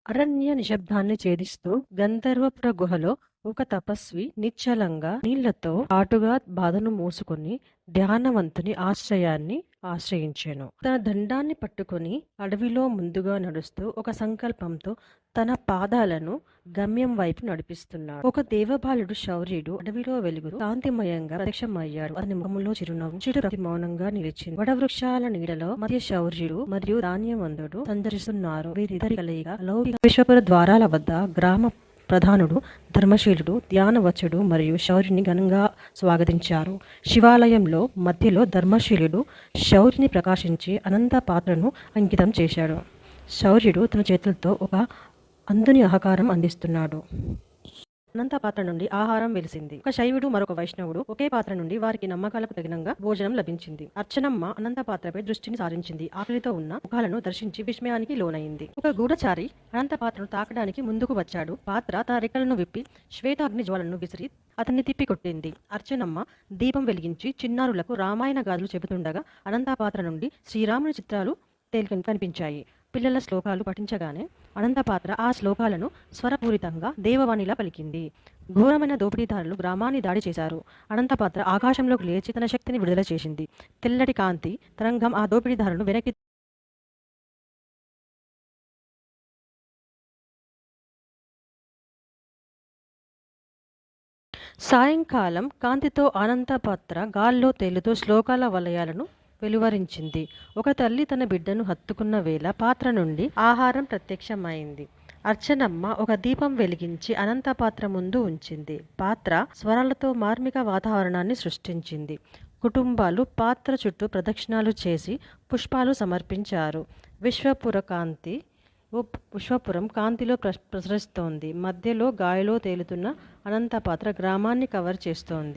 అరణ్య నిశ్శబ్దాన్ని ఛేదిస్తూ గంధర్వపుర గుహలో ఒక తపస్వి నిశ్చలంగా నీళ్లతో పాటుగా బాధను మూసుకొని ధ్యానవంతుని ఆశ్రయాన్ని ఆశ్రయించెను. తన దండాన్ని పట్టుకొని అడవిలో ముందుగా నడుస్తూ ఒక సంకల్పంతో తన పాదాలను గమ్యం వైపు నడిపిస్తున్నాడు. ఒక దేవబాలుడు శౌర్యుడు అడవిలో వెలుగుతూ కాంతిమయంగా ప్రత్యక్షమయ్యాడు. అతని ముఖంలో చిరునవ్వు ప్రతి మౌనంగా నిలిచింది. వటవృక్షాల నీడలో మధ్య శౌర్యుడు మరియు ధాన్యవంతుడు సంచరిస్తున్నారు. వీరిద్దరి కలయిక లౌకిక విశ్వపుర ద్వారాల వద్ద గ్రామ ప్రధానుడు ధర్మశీలుడు ధ్యానవచ్చుడు మరియు శౌర్యుని ఘనంగా స్వాగతించారు. శివాలయంలో మధ్యలో ధర్మశీలుడు శౌర్యుని ప్రకాశించి అనంత పాత్రను అంకితం చేశాడు. శౌర్యుడు తన చేతులతో ఒక అంధుని ఆహారం అందిస్తున్నాడు. అనంత పాత్ర నుండి ఆహారం వెలిసింది. ఒక శైవుడు మరొక వైష్ణవుడు ఒకే పాత్ర నుండి వారికి నమ్మకాలకు తగినంగా భోజనం లభించింది. అర్చనమ్మ అనంత పాత్రపై దృష్టిని సారించింది. ఆకలితో ఉన్న ముఖాలను దర్శించి విస్మయానికి లోనైంది. ఒక గూఢచారి అనంత పాత్రను తాకడానికి ముందుకు వచ్చాడు. పాత్ర తన రెక్కలను విప్పి శ్వేతాగ్ని జ్వాలను విసిరి అతన్ని తిప్పికొట్టింది. అర్చనమ్మ దీపం వెలిగించి చిన్నారులకు రామాయణ గాథలు చెబుతుండగా అనంత పాత్ర నుండి శ్రీరాముని చిత్రాలు కనిపించాయి. పిల్లల శ్లోకాలు పఠించగానే అనంతపాత్ర ఆ శ్లోకాలను స్వరపూరితంగా దేవవాణిలా పలికింది. ఘోరమైన దోపిడీదారులు గ్రామాన్ని దాడి చేశారు. అనంతపాత్ర ఆకాశంలోకి లేచి తన శక్తిని విడుదల చేసింది. తెల్లటి కాంతి తరంగం ఆ దోపిడీదారులను వెనక్కి సాయంకాలం కాంతితో అనంతపాత్ర గాల్లో తేలుతూ శ్లోకాల వలయాలను వెలువరించింది. ఒక తల్లి తన బిడ్డను హత్తుకున్న వేళ పాత్ర నుండి ఆహారం ప్రత్యక్షమైంది. అర్చనమ్మ ఒక దీపం వెలిగించి అనంత పాత్ర ముందు ఉంచింది. పాత్ర స్వరాలతో మార్మిక వాతావరణాన్ని సృష్టించింది. కుటుంబాలు పాత్ర చుట్టూ ప్రదక్షిణాలు చేసి పుష్పాలు సమర్పించారు. విశ్వపురం కాంతిలో ప్రసరిస్తోంది. మధ్యలో గాలిలో తేలుతున్న అనంత పాత్ర గ్రామాన్ని కవర్ చేస్తోంది.